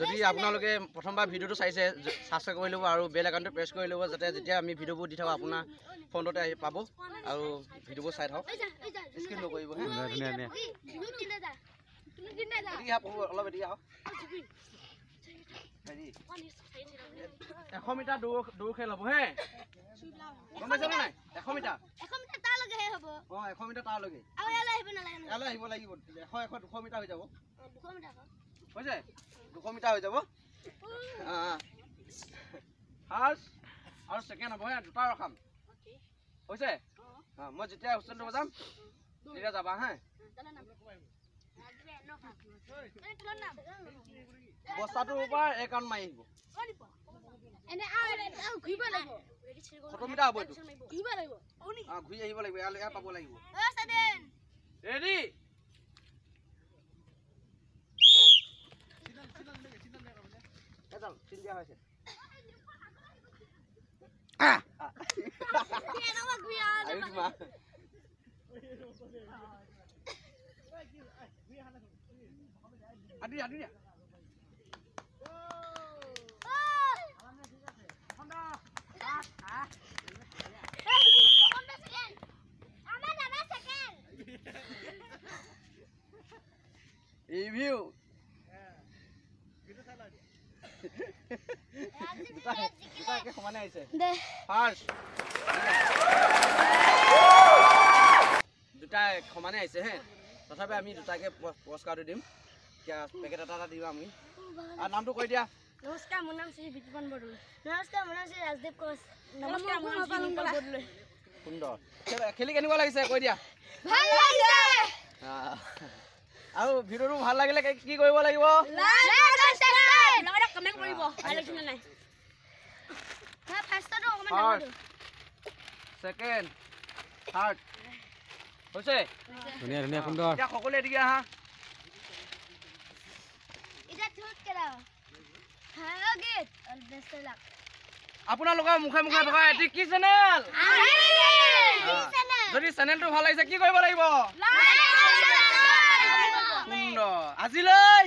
যদি আপোনালোকে প্ৰথমবাৰ ভিডিঅ'টো চাইছে সাবস্ক্ৰাইব কৰি ল'ব আৰু বেল আইকনটো প্ৰেছ কৰি ল'ব যাতে যেতিয়া আমি ভিডিঅ'বোৰ দি থাকোঁ আপোনাৰ ফোনতে আহি পাব আৰু ভিডিঅ'বোৰ চাই থাকক স্ক্ৰীন নকৰিব হে অলপ এদিকে আহক 100 মিটাৰ দৌৰ খেল হ'ব হে গম পাইছনে নাই 100 মিটাৰ তালৈকে হ'ব 100 মিটাৰ তালৈকে আৰু ইয়ালৈ আহিব নালাগে ইয়ালৈ আহিব লাগিব 100 200 মিটাৰ হৈ যাব 200 মিটাৰ হৈছে 200 মিটাৰ হৈ যাব ফাৰ্ষ্ট আৰু ছেকেণ্ড হ'ব হে দুটা ৰখাম হৈছে মই যেতিয়া হুইচেলটো বজাম তেতিয়া যাবা হে বস্তাটোৰ ওপৰ এক ৰাউণ্ড মাৰি আহিব এনে আৰু ঘূৰিব লাগিব 70 মিটাৰ হ'ব এইটো ঘূৰিব লাগিব ঘূৰি আহিব লাগিব ইয়ালৈ পাব লাগিব ৰেডি চিন্তা হৈছে আদি আদি ৰিভিউ দুটাকে সমানে আহিছে ফাৰ্ষ্ট দুটা সমানে আহিছে হে তথাপি আমি দুটাকে পুৰস্কাৰটো দিম পেকেট এটা দিম আমি আৰু নামটো কৈ দিয়া নমস্কাৰ মোৰ নাম শ্ৰী বিতুপন বৰদলৈ নমস্কাৰ মোৰ নাম শ্ৰী ৰাজদেৱ কোচ নমস্কাৰ মোৰ নাম শ্ৰী বৰদলৈ সুন্দৰ খেলি কেনেকুৱা লাগিছে কৈ দিয়া ভাল লাগিছে আৰু ভিডিঅ'টো ভাল লাগিলে কি কৰিব লাগিব লাইক সাবস্ক্ৰাইব লগতে কমেন্ট কৰিব ভাল লাগিছে নাই মই ফাৰ্ষ্টটো অকমান ডাঙৰ দিও সেকেন্ড থাৰ্ড হৈছে ধুনীয়া ধুনীয়া সুন্দৰ এতিয়া সকলোৱে এদিকে আহা এটা থুট কৰা হাও গেট অল বেষ্ট লাক আপোনালোকৰ মুখে মুখে থকা এটি কি চেনেল যদি চেনেলটো ভাল লাগিছে কি কৰিব লাগিব সুন্দৰ আজিলৈ